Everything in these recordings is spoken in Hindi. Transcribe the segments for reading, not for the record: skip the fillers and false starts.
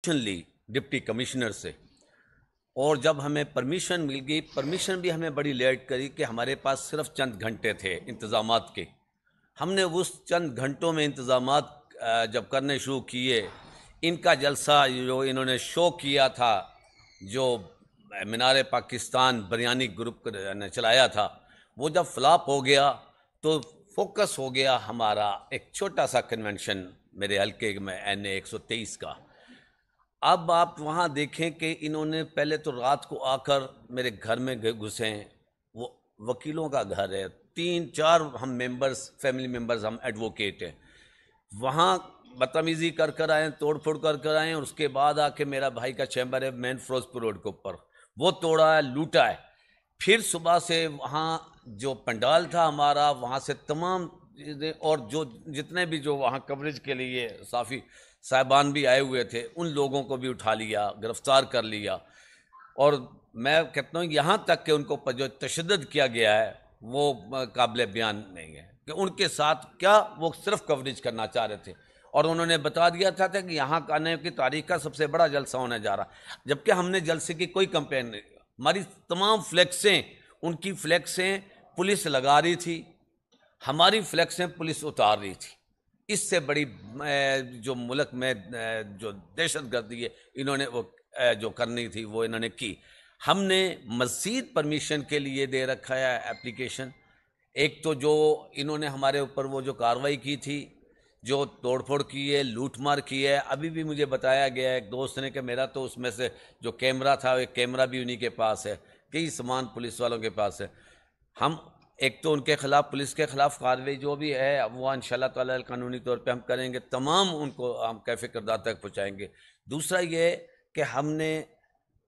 ली डिप्टी कमिश्नर से, और जब हमें परमिशन मिल गई, परमिशन भी हमें बड़ी लेट करी कि हमारे पास सिर्फ चंद घंटे थे इंतज़ामात के। हमने उस चंद घंटों में इंतज़ामात जब करने शुरू किए, इनका जलसा जो इन्होंने शो किया था, जो मीनार पाकिस्तान बिरयानी ग्रुप ने चलाया था, वो जब फ्लॉप हो गया तो फोकस हो गया हमारा एक छोटा सा कन्वेंशन मेरे हल्के में NA 123 का। अब आप वहाँ देखें कि इन्होंने पहले तो रात को आकर मेरे घर में घुसे। वो वकीलों का घर है, 3-4 हम मेंबर्स, फैमिली मेंबर्स, हम एडवोकेट हैं, वहाँ बदतमीज़ी कर कर आए, तोड़ फोड़ कर कर आए, और उसके बाद आके मेरा भाई का चैम्बर है मेन फिरोजपुर रोड के ऊपर, वो तोड़ा है, लूटा है। फिर सुबह से वहाँ जो पंडाल था हमारा, वहाँ से तमाम चीज़ें, और जो जितने भी जो वहाँ कवरेज के लिए साफ़ी साहिबान भी आए हुए थे, उन लोगों को भी उठा लिया, गिरफ्तार कर लिया। और मैं कहता हूँ यहाँ तक कि उनको पर जो तशद्दुद किया गया है वो काबिल बयान नहीं है कि उनके साथ क्या वो सिर्फ कवरेज करना चाह रहे थे, और उन्होंने बता दिया था कि यहाँ आने की तारीख का सबसे बड़ा जलसा होने जा रहा, जबकि हमने जलसे की कोई कंपेन नहीं। हमारी तमाम फ्लैक्सें, उनकी फ्लैक्सें पुलिस लगा रही थी, हमारी फ्लैक्सें पुलिस उतार रही थी। इससे बड़ी जो मुल्क में जो दहशतगर्दी है इन्होंने वो जो करनी थी वो इन्होंने की। हमने मज़ीद परमिशन के लिए दे रखा है एप्लीकेशन। एक तो जो इन्होंने हमारे ऊपर वो जो कार्रवाई की थी, जो तोड़फोड़ की है, लूटमार की है, अभी भी मुझे बताया गया है एक दोस्त ने कि मेरा तो उसमें से जो कैमरा था, एक कैमरा भी उन्हीं के पास है, कई सामान पुलिस वालों के पास है। हम एक तो उनके खिलाफ, पुलिस के खिलाफ कार्रवाई जो भी है वो इंशाल्लाह ताला कानूनी तौर पे हम करेंगे, तमाम उनको हम कैफ़े किरदार तक पहुँचाएँगे। दूसरा ये कि हमने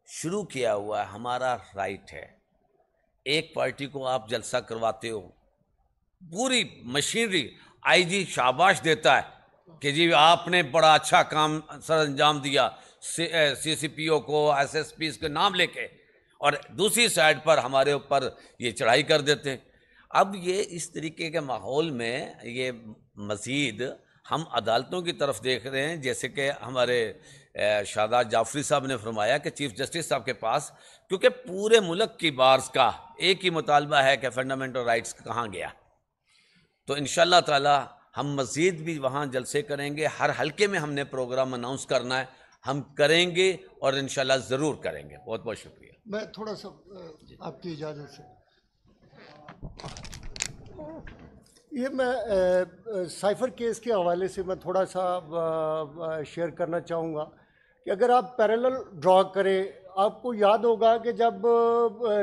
शुरू किया हुआ है, हमारा राइट है, एक पार्टी को आप जलसा करवाते हो, पूरी मशीनरी, IG शाबाश देता है कि जी आपने बड़ा अच्छा काम सर अंजाम दिया, CCPO को, SSPs के नाम लेके, और दूसरी साइड पर हमारे ऊपर ये चढ़ाई कर देते हैं। अब ये इस तरीके के माहौल में ये मज़ीद हम अदालतों की तरफ देख रहे हैं, जैसे कि हमारे शाहजाद जाफरी साहब ने फरमाया कि चीफ जस्टिस साहब के पास, क्योंकि पूरे मुल्क की बार्स का एक ही मुतालबा है कि फंडामेंटल राइट्स कहाँ गया। तो इंशाल्लाह ताला हम मज़ीद भी वहाँ जलसे करेंगे, हर हल्के में हमने प्रोग्राम अनाउंस करना है, हम करेंगे और इंशाल्लाह ज़रूर करेंगे। बहुत बहुत शुक्रिया। मैं थोड़ा सा आपकी इजाज़त से ये मैं साइफर केस के हवाले से मैं थोड़ा सा शेयर करना चाहूँगा कि अगर आप पैरेलल ड्रॉ करें, आपको याद होगा कि जब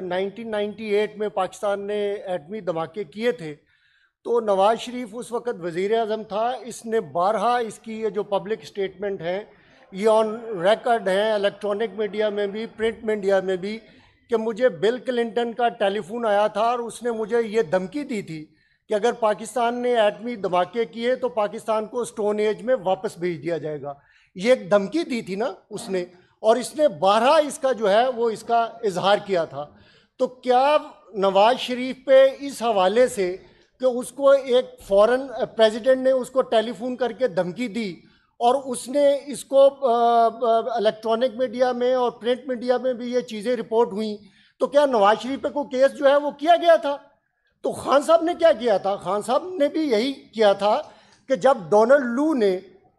1998 में पाकिस्तान ने एटमी धमाके किए थे तो नवाज़ शरीफ उस वक़्त वज़ीर आज़म था। इसने बारहा इसकी ये जो पब्लिक स्टेटमेंट है ये ऑन रिकॉर्ड है, इलेक्ट्रॉनिक मीडिया में भी, प्रिंट मीडिया में भी, कि मुझे बिल क्लिंटन का टेलीफोन आया था और उसने मुझे ये धमकी दी थी कि अगर पाकिस्तान ने एटमी धमाके किए तो पाकिस्तान को स्टोन एज में वापस भेज दिया जाएगा। ये एक धमकी दी थी ना उसने, और इसने बारहा इसका जो है वो इसका इजहार किया था। तो क्या नवाज शरीफ पे इस हवाले से कि उसको एक फॉरेन प्रेसिडेंट ने उसको टेलीफोन करके धमकी दी और उसने इसको इलेक्ट्रॉनिक मीडिया में और प्रिंट मीडिया में भी ये चीज़ें रिपोर्ट हुई, तो क्या नवाज शरीफ पे को केस जो है वो किया गया था? तो खान साहब ने क्या किया था? खान साहब ने भी यही किया था कि जब डोनाल्ड लू ने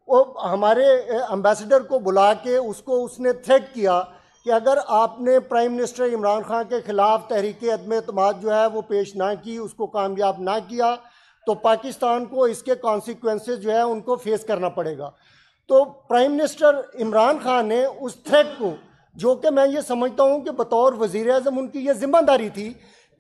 वो हमारे एम्बेसडर को बुला के उसने थ्रेट किया कि अगर आपने प्राइम मिनिस्टर इमरान खान के खिलाफ तहरीक अदम एतमाद जो है वो पेश ना की, उसको कामयाब ना किया, तो पाकिस्तान को इसके कॉन्सिक्वेंसेस जो है उनको फेस करना पड़ेगा। तो प्राइम मिनिस्टर इमरान खान ने उस थ्रेट को, जो कि मैं ये समझता हूँ कि बतौर वज़ीर आज़म उनकी ये जिम्मेदारी थी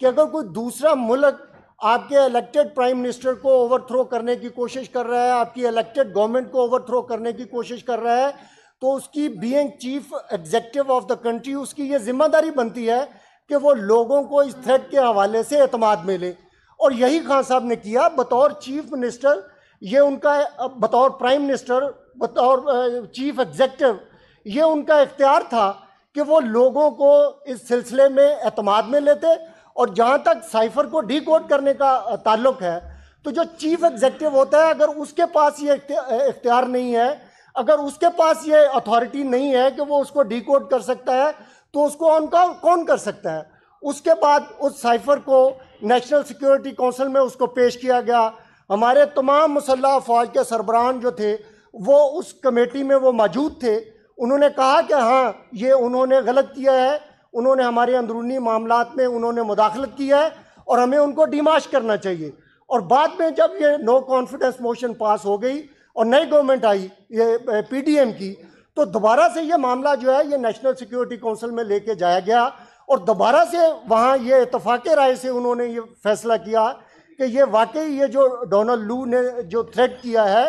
कि अगर कोई दूसरा मुल्क आपके इलेक्टेड प्राइम मिनिस्टर को ओवरथ्रो करने की कोशिश कर रहा है, आपकी इलेक्टेड गवर्नमेंट को ओवरथ्रो करने की कोशिश कर रहा है, तो उसकी being chief executive of the country उसकी ये जिम्मेदारी बनती है कि वो लोगों को इस थ्रेट के हवाले से एतमाद मिले। और यही खान साहब ने किया बतौर चीफ मिनिस्टर। ये उनका बतौर प्राइम मिनिस्टर, बतौर चीफ एग्जीक्यूटिव, ये उनका इख्तियार था कि वो लोगों को इस सिलसिले में एतमाद में लेते। और जहाँ तक साइफर को डीकोड करने का ताल्लुक है, तो जो चीफ एग्जीक्यूटिव होता है अगर उसके पास ये इख्तियार नहीं है, अगर उसके पास ये अथॉरिटी नहीं है कि वो उसको डिकोड कर सकता है, तो उसको ऑन कौन कर सकता है? उसके बाद उस साइफर को नेशनल सिक्योरिटी काउंसिल में उसको पेश किया गया। हमारे तमाम मुसल्लह अफवाज के सरबराहान जो थे वो उस कमेटी में वो मौजूद थे। उन्होंने कहा कि हाँ, ये उन्होंने गलत किया है, उन्होंने हमारे अंदरूनी मामलात में उन्होंने मुदाखलत की है और हमें उनको डिमाश करना चाहिए। और बाद में जब ये नो कॉन्फिडेंस मोशन पास हो गई और नई गवर्नमेंट आई ये पीडीएम की, तो दोबारा से ये मामला जो है ये नेशनल सिक्योरिटी काउंसिल में लेके जाया गया और दोबारा से वहाँ ये इत्तफाक़े राय से उन्होंने ये फैसला किया कि ये वाकई ये जो डोनाल्ड लू ने जो थ्रेट किया है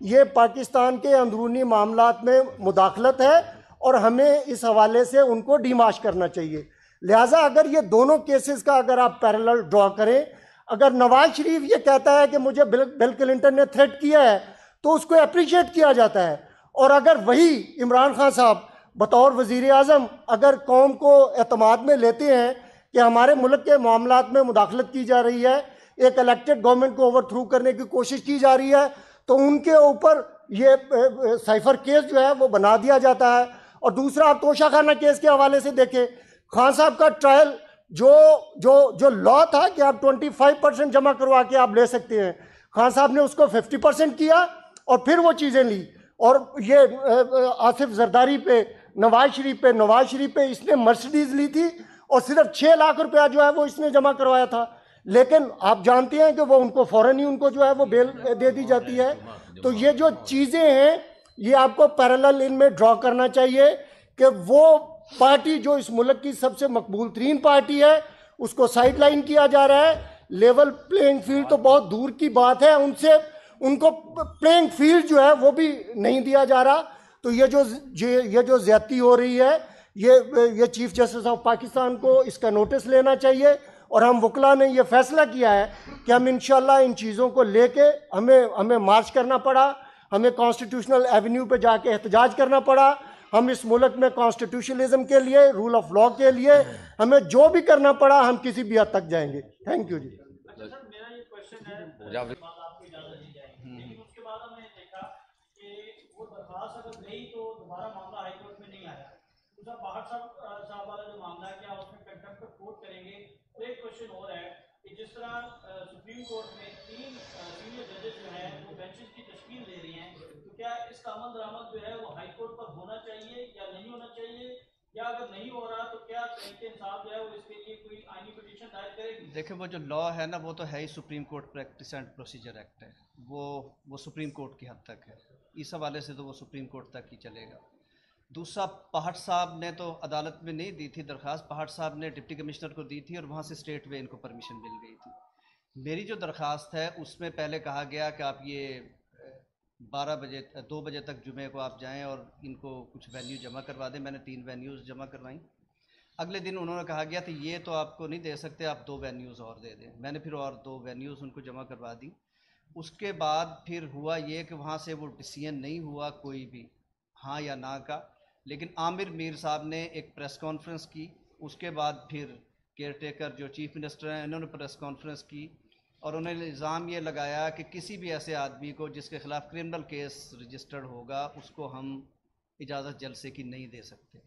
ये पाकिस्तान के अंदरूनी मामलात में मुदाखलत है और हमें इस हवाले से उनको डिमाश करना चाहिए। लिहाजा अगर ये दोनों केसेस का अगर आप पैरेलल ड्रॉ करें, अगर नवाज शरीफ ये कहता है कि मुझे बिल क्लिंटन ने थ्रेट किया है तो उसको अप्रिशिएट किया जाता है, और अगर वही इमरान खान साहब बतौर वज़ीर आज़म अगर कौम को एतमाद में लेते हैं कि हमारे मुल्क के मामलात में मुदाखलत की जा रही है, एक इलेक्टेड गवर्नमेंट को ओवरथ्रू करने की कोशिश की जा रही है, तो उनके ऊपर ये साइफर केस जो है वो बना दिया जाता है। और दूसरा, आप तोशाखाना केस के हवाले से देखें, खान साहब का ट्रायल जो जो जो लॉ था कि आप 25% जमा करवा के आप ले सकते हैं, खान साहब ने उसको 50% किया और फिर वो चीज़ें ली। और ये आसिफ जरदारी पे, नवाज शरीफ पे इसने मर्सिडीज ली थी और सिर्फ 6 लाख रुपया जो है वो इसने जमा करवाया था, लेकिन आप जानते हैं कि वो उनको फ़ौरन ही उनको जो है वो बेल दे दी जाती है। तो ये जो चीज़ें हैं ये आपको पैरेलल इनमें ड्रॉ करना चाहिए कि वो पार्टी जो इस मुल्क की सबसे मकबूल तरीन पार्टी है उसको साइड लाइन किया जा रहा है। लेवल प्लेइंग फील्ड तो बहुत दूर की बात है, उनको प्लेइंग फील्ड जो है वो भी नहीं दिया जा रहा। तो ये जो ज्यादती हो रही है ये चीफ जस्टिस ऑफ पाकिस्तान को इसका नोटिस लेना चाहिए। और हम वकला ने ये फैसला किया है कि हम इंशाल्लाह इन चीज़ों को लेके हमें मार्च करना पड़ा, हमें कॉन्स्टिट्यूशनल एवेन्यू पे जाके एहतजाज करना पड़ा, हम इस मुल्क में कॉन्स्टिट्यूशनलिज्म के लिए, रूल ऑफ लॉ के लिए हमें जो भी करना पड़ा हम किसी भी हद तक जाएंगे। थैंक यू जी। अच्छा सर, मेरा ये क्वेश्चन है, आपको इजाजत दी जाएगी, लेकिन उसके बाद हमने देखा कि वो दरखास्त अगर गई तो दोबारा मामला हाईकोर्ट में नहीं आया। दूसरा, बाहर साहब वाला जो मामला है, क्या उसमें कंटेम्प्ट ऑफ कोर्ट करेंगे? और एक क्वेश्चन और है कि जिस तरह सुप्रीम कोर्ट में 3 सीनियर जजेस जो हैं वो बेंचेस की तश्कील दे रही हैं, तो क्या इसका अमल दरामद जो है वो हाई कोर्ट पर होना चाहिए या नहीं होना चाहिए? या अगर नहीं हो रहा तो क्या तहरीक इंसाफ जो है वो इसके लिए कोई आईनी पिटीशन दायर करेगी? देखिए, वो जो लॉ है ना वो तो है ही, supreme court practice and procedure act है, वो सुप्रीम कोर्ट की हद तक है। इस हवाले से तो वो सुप्रीम कोर्ट तक ही चलेगा। दूसरा, पहाड़ साहब ने तो अदालत में नहीं दी थी दरख्वास्त, पहाड़ साहब ने डिप्टी कमिश्नर को दी थी और वहाँ से स्टेट वे इनको परमिशन मिल गई थी। मेरी जो दरख्वास्त है उसमें पहले कहा गया कि आप ये 2 बजे तक जुमे को आप जाएं और इनको कुछ वेन्यू जमा करवा दें। मैंने 3 वेन्यूज़ जमा करवाई। अगले दिन उन्होंने कहा गया कि ये तो आपको नहीं दे सकते, आप 2 वेन्यूज़ और दे दें। मैंने फिर और 2 वेन्यूज़ उनको जमा करवा दी। उसके बाद फिर हुआ ये कि वहाँ से वो डिसीजन नहीं हुआ कोई भी हाँ या ना का, लेकिन आमिर मीर साहब ने एक प्रेस कॉन्फ्रेंस की। उसके बाद फिर केयर टेकर जो चीफ मिनिस्टर हैं इन्होंने प्रेस कॉन्फ्रेंस की और उन्होंने इल्ज़ाम ये लगाया कि किसी भी ऐसे आदमी को जिसके ख़िलाफ़ क्रिमिनल केस रजिस्टर्ड होगा उसको हम इजाज़त जलसे की नहीं दे सकते।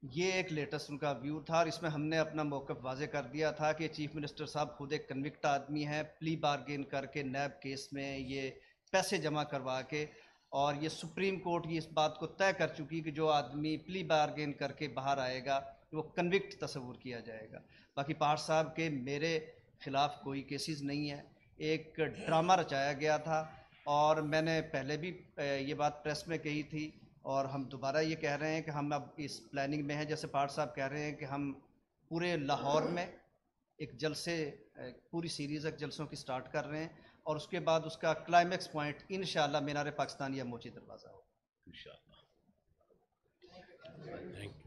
ये एक लेटेस्ट उनका व्यू था और इसमें हमने अपना मौक़िफ़ वाज़े कर दिया था कि चीफ मिनिस्टर साहब खुद एक कन्विक्ट आदमी हैं, प्ली बार्गेन करके नैब केस में ये पैसे जमा करवा के, और ये सुप्रीम कोर्ट की इस बात को तय कर चुकी कि जो आदमी प्ली बार्गेन करके बाहर आएगा वो कन्विक्ट तस्वूर किया जाएगा। बाकी पहाड़ साहब के मेरे ख़िलाफ़ कोई केसेस नहीं है, एक ड्रामा रचाया गया था और मैंने पहले भी ये बात प्रेस में कही थी और हम दोबारा ये कह रहे हैं कि हम अब इस प्लानिंग में हैं। जैसे पहाड़ साहब कह रहे हैं कि हम पूरे लाहौर में एक जलसे, पूरी सीरीज़ एक जलसों की स्टार्ट कर रहे हैं और उसके बाद उसका क्लाइमेक्स पॉइंट इंशाअल्लाह मीनार पाकिस्तान या मोची दरवाज़ा हो। इंशाअल्लाह। Thank you.